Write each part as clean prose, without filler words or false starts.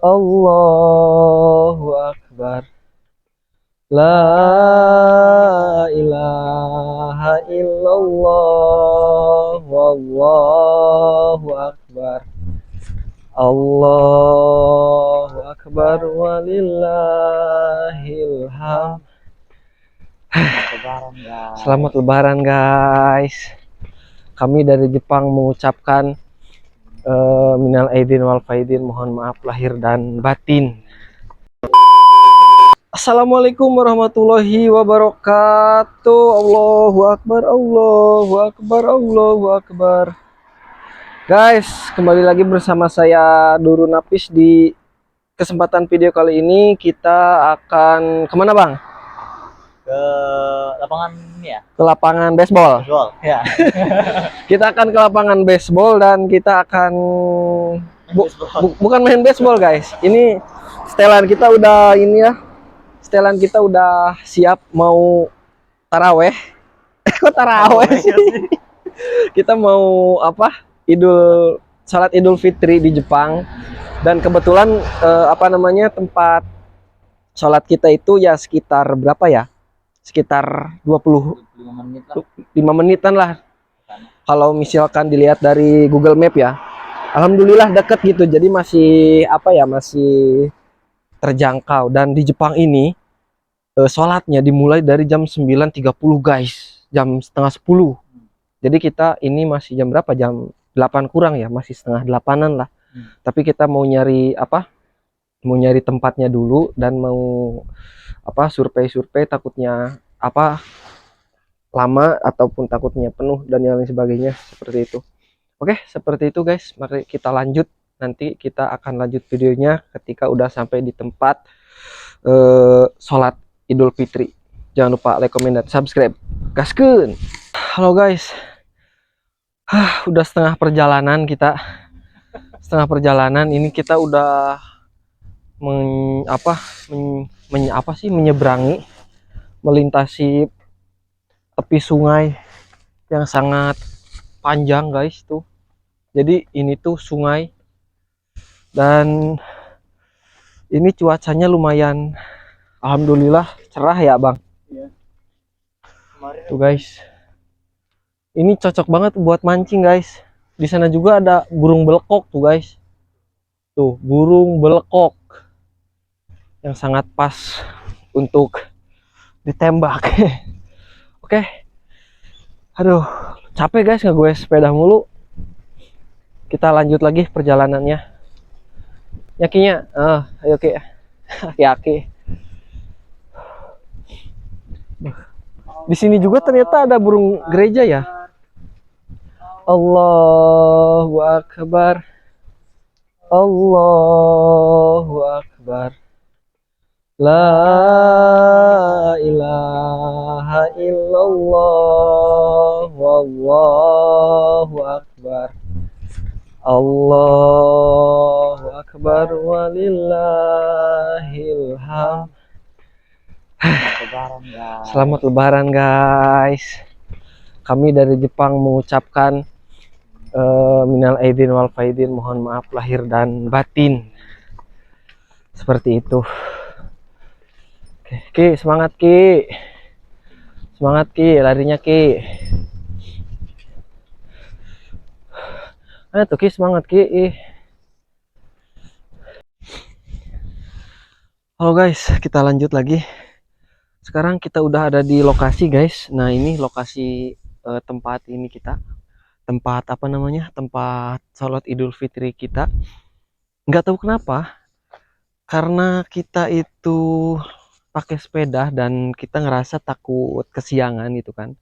Allahu Akbar. La ilaha illallah. Wallahu Akbar. Allahu Akbar walillahil hamd. Selamat Lebaran guys. Kami dari Jepang mengucapkan minal aidin wal faidin, mohon maaf lahir dan batin. Assalamualaikum warahmatullahi wabarakatuh. Allahu Akbar, Allahu Akbar, Allahu Akbar. Guys, kembali lagi bersama saya Duru Napis. Di kesempatan video kali ini kita akan kemana bang? Ke lapangan ini ya? Ke lapangan baseball. Ya. Kita akan ke lapangan baseball dan kita akan bukan main baseball guys. Ini setelan kita udah ini ya. Setelan kita udah siap mau taraweh. Kok taraweh sih? Kita mau apa? Salat Idul Fitri di Jepang. Dan kebetulan tempat salat kita itu ya sekitar berapa ya? Sekitar 25 menitan lah. Kalau misalkan dilihat dari Google Map ya. Alhamdulillah deket gitu. Jadi masih masih terjangkau. Dan di Jepang ini sholatnya dimulai dari jam 9.30 guys, jam setengah 10. Jadi kita ini masih jam berapa, jam 8 kurang ya, masih setengah 8-an lah. Tapi kita mau nyari tempatnya dulu dan mau survei takutnya lama ataupun takutnya penuh dan yang lain sebagainya, seperti itu. Oke, seperti itu guys, mari kita lanjut. Nanti kita akan lanjut videonya ketika udah sampai di tempat sholat Idul Fitri. Jangan lupa like, comment, dan subscribe. Gaskeun. Halo guys. Udah setengah perjalanan kita. Setengah perjalanan ini kita udah menyeberangi, melintasi tepi sungai yang sangat panjang guys tuh. Jadi ini tuh sungai dan ini cuacanya lumayan, alhamdulillah cerah ya bang. Iya. Tuh guys, ini cocok banget buat mancing guys. Di sana juga ada burung belekok tuh guys. Tuh burung belekok yang sangat pas untuk ditembak. Oke. Aduh, capek guys nggak gue sepeda mulu. Kita lanjut lagi perjalanannya. Yakinya, ayo Ki. Aki-aki. Di sini juga ternyata ada burung gereja ya. Allahu Akbar. Allahu Akbar. La ilaha illallah. Wallahu Akbar. Allahu Akbar walillahil hamd. Selamat Lebaran guys. Kami dari Jepang mengucapkan minal aidin wal faidin, mohon maaf lahir dan batin. Seperti itu. Oke, Ki, semangat Ki. Semangat Ki, larinya Ki. Ayo tuh Ki, semangat Ki. Halo guys, kita lanjut lagi. Sekarang kita udah ada di lokasi guys. Nah ini lokasi tempat ini kita. Tempat tempat sholat Idul Fitri kita. Nggak tahu kenapa. Karena kita itu pakai sepeda dan kita ngerasa takut kesiangan gitu kan.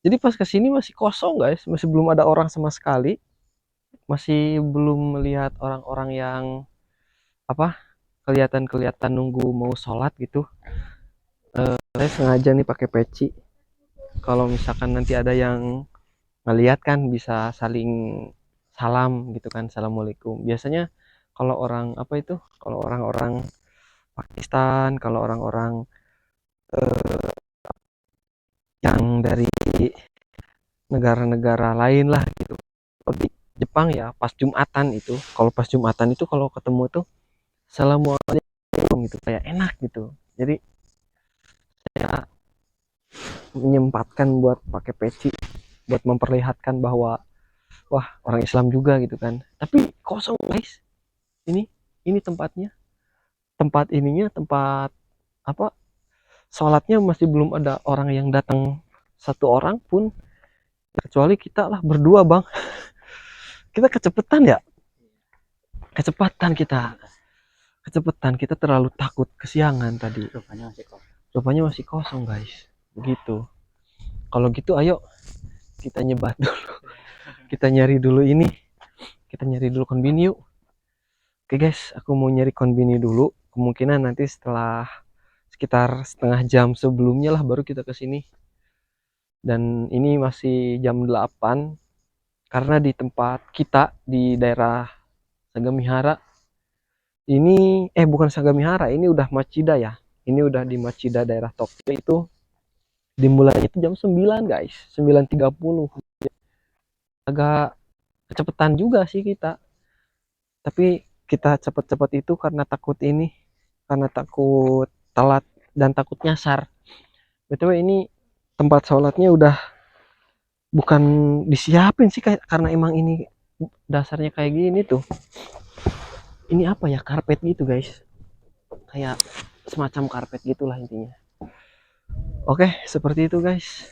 Jadi pas kesini masih kosong guys. Masih belum ada orang sama sekali. Masih belum melihat orang-orang yang kelihatan nunggu mau sholat gitu. Saya sengaja nih pakai peci. Kalau misalkan nanti ada yang ngeliat kan bisa saling salam gitu kan, assalamualaikum. Biasanya kalau orang kalau orang-orang Pakistan, kalau orang-orang yang dari negara-negara lain lah gitu. Kalau di Jepang ya pas Jumatan itu, kalau ketemu tuh assalamualaikum gitu, kayak enak gitu. Jadi saya menyempatkan buat pakai peci buat memperlihatkan bahwa wah orang Islam juga gitu kan. Tapi kosong guys. Ini ini tempatnya. Tempat ininya tempat apa? Sholatnya masih belum ada orang yang datang satu orang pun kecuali kita lah berdua bang. Kita kecepatan ya, kecepatan kita, kecepatan kita terlalu takut kesiangan tadi. Rupanya masih kosong guys, begitu. Kalau gitu ayo kita nyebat dulu, kita nyari dulu ini, kita nyari dulu konbini yuk. Oke guys, aku mau nyari konbini dulu. Kemungkinan nanti setelah sekitar setengah jam sebelumnya lah baru kita kesini. Dan ini masih jam 8 karena di tempat kita di daerah Sagamihara ini bukan Sagamihara, ini udah Machida ya. Ini udah di Machida daerah Tokyo itu dimulai itu jam 9 guys, 9.30. Agak kecepatan juga sih kita. Tapi kita cepet-cepet itu karena takut ini, karena takut telat dan takut nyasar. BTW ini tempat sholatnya udah bukan disiapin sih kayak karena emang ini dasarnya kayak gini tuh. Ini apa ya, karpet gitu guys, kayak semacam karpet gitulah intinya. Oke seperti itu guys,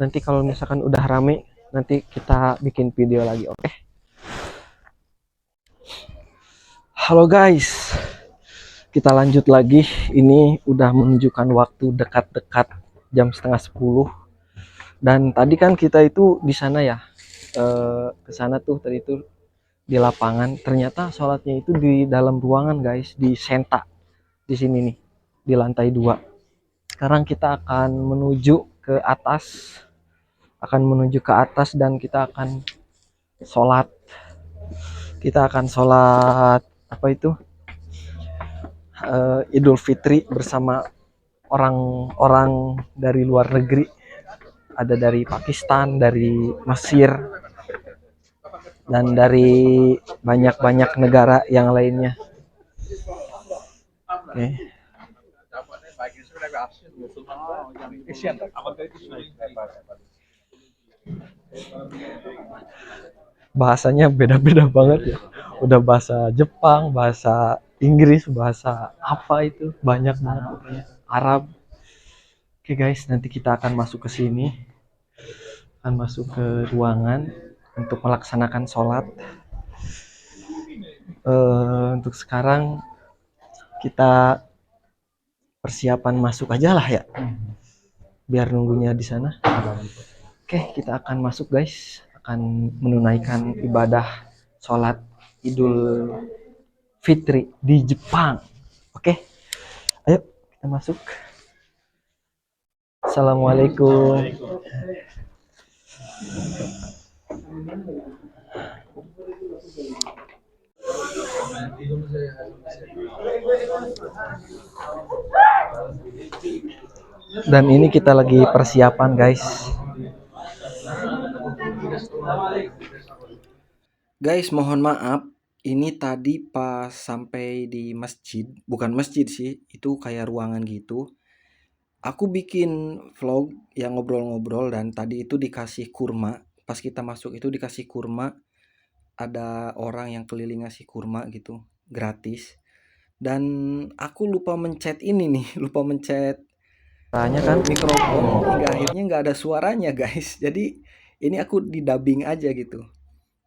nanti kalau misalkan udah rame nanti kita bikin video lagi. Oke, halo guys, kita lanjut lagi. Ini udah menunjukkan waktu dekat-dekat jam setengah 10. Dan tadi kan kita itu di sana ya, ke sana tuh tadi itu di lapangan. Ternyata sholatnya itu di dalam ruangan guys, di senta di sini nih, di lantai 2. Sekarang kita akan menuju ke atas, dan kita akan sholat. Kita akan sholat apa itu? Idul Fitri bersama orang-orang dari luar negeri. Ada dari Pakistan, dari Mesir, dan dari banyak-banyak negara yang lainnya. Oke. Bahasanya beda-beda banget ya. Udah bahasa Jepang, bahasa Inggris, bahasa apa itu, banyak banget pokoknya. Arab. Oke guys, nanti kita akan masuk ke sini, akan masuk ke ruangan untuk melaksanakan sholat. Untuk sekarang kita persiapan masuk aja lah ya, biar nunggunya di sana. Oke, kita akan masuk guys, akan menunaikan ibadah sholat Idul Fitri di Jepang. Oke, ayo kita masuk. Assalamualaikum. Dan ini kita lagi persiapan guys. Guys, mohon maaf. Ini tadi pas sampai di masjid, bukan masjid sih, itu kayak ruangan gitu. Aku bikin vlog yang ngobrol-ngobrol dan tadi itu dikasih kurma. Pas kita masuk itu dikasih kurma. Ada orang yang keliling ngasih kurma gitu, gratis. Dan aku lupa mencet ini nih, lupa mencet suaranya kan mikrofon, hingga akhirnya nggak ada suaranya guys. Jadi ini aku di dubbing aja gitu.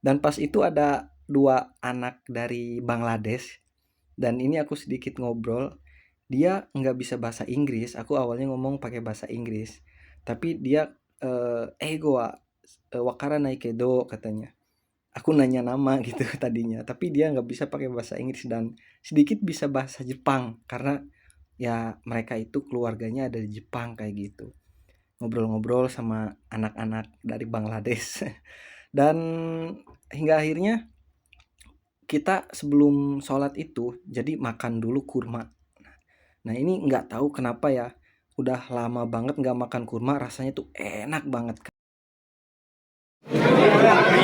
Dan pas itu ada dua anak dari Bangladesh. Dan ini aku sedikit ngobrol. Dia nggak bisa bahasa Inggris. Aku awalnya ngomong pakai bahasa Inggris. Tapi dia goa wakara naikedo katanya. Aku nanya nama gitu tadinya. Tapi dia nggak bisa pakai bahasa Inggris dan sedikit bisa bahasa Jepang karena ya mereka itu keluarganya ada di Jepang kayak gitu. Ngobrol-ngobrol sama anak-anak dari Bangladesh. Dan hingga akhirnya kita sebelum sholat itu jadi makan dulu kurma. Nah ini nggak tahu kenapa ya, udah lama banget nggak makan kurma, rasanya tuh enak banget.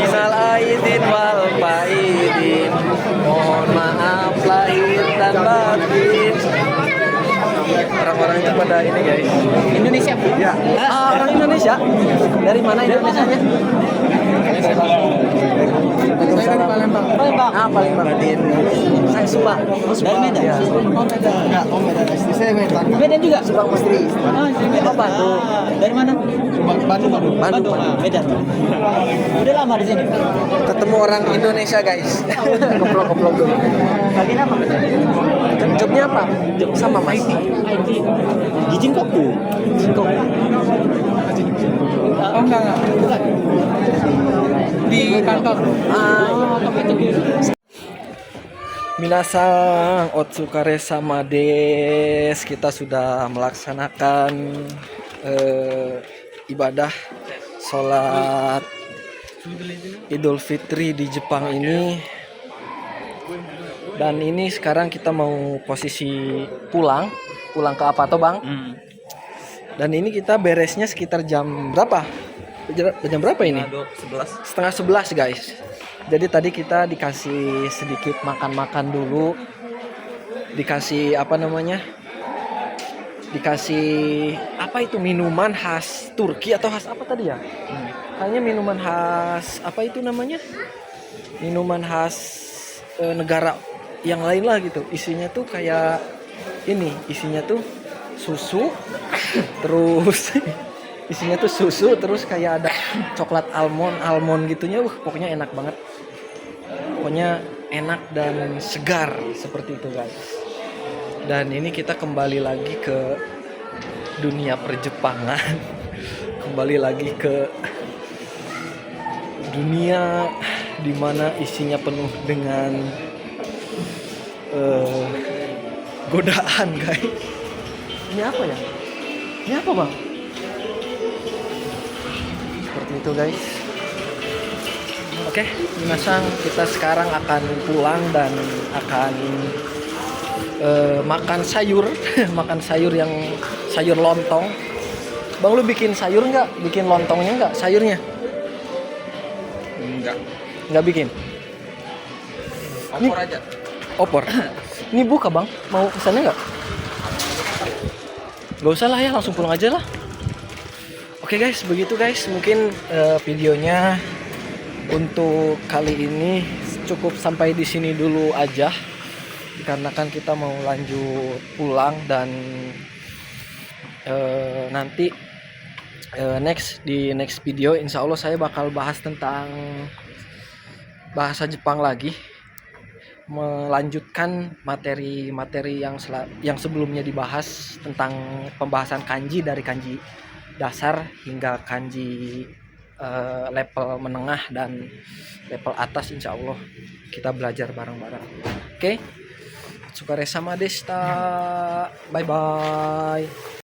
Minal aidin wal faidin. Mohon maaf lahir dan batin. Orang-orang itu pada ini guys. Indonesia. Ya. Orang Indonesia. Dari mana Indonesianya? Saya dari Palembang. Palembang. Palembang. Saya Subang. Dari Medan. Ya. Enggak, Om Medan asli saya Medan. Medan juga. Subang Mestri. Dari Medan. Bandung. Dari mana? Bandung. Bandung. Medan. Udah lama di sini. Ketemu orang Indonesia guys. Keplok-keplok dulu. Bagian apa? Jobnya apa? Job sama mas. IT. Izin kopu. Kok Oh enggak. Bukan. Di kantor. Minasang otsukare sama des. Kita sudah melaksanakan ibadah sholat Idul Fitri di Jepang ini. Dan ini sekarang kita mau posisi pulang ke apa toh bang? Dan ini kita beresnya sekitar jam berapa? Jam berapa ini? 11. Setengah 11 guys. Jadi tadi kita dikasih sedikit makan-makan dulu. Dikasih apa namanya? Dikasih apa itu minuman khas Turki atau khas apa tadi ya? Kayaknya minuman khas apa itu namanya? Minuman khas negara yang lain lah gitu. Isinya tuh kayak ini, isinya tuh susu terus isinya tuh susu terus kayak ada coklat almond gitunya. Pokoknya enak banget. Pokoknya enak dan segar seperti itu guys. Dan ini kita kembali lagi ke dunia perjepangan. Kembali lagi ke dunia dimana isinya penuh dengan godaan guys. Ini apa ya? Ini apa bang? Seperti itu guys. Oke, Minasang, kita sekarang akan pulang dan akan makan sayur. Makan sayur yang sayur lontong. Bang, lu bikin sayur nggak? Bikin lontongnya nggak? Sayurnya? Nggak bikin? Opor aja. Opor. Ini buka bang, mau pesannya nggak? Gak usah lah ya, langsung pulang aja lah. Oke guys, begitu guys. Mungkin videonya untuk kali ini cukup sampai di sini dulu aja. Dikarenakan kita mau lanjut pulang dan nanti di next video insya Allah saya bakal bahas tentang bahasa Jepang lagi. Melanjutkan materi-materi yang sebelumnya dibahas tentang pembahasan kanji dari kanji dasar hingga kanji level menengah dan level atas. Insya Allah kita belajar bareng-bareng. Oke, Otsukare sama deshita. Bye bye.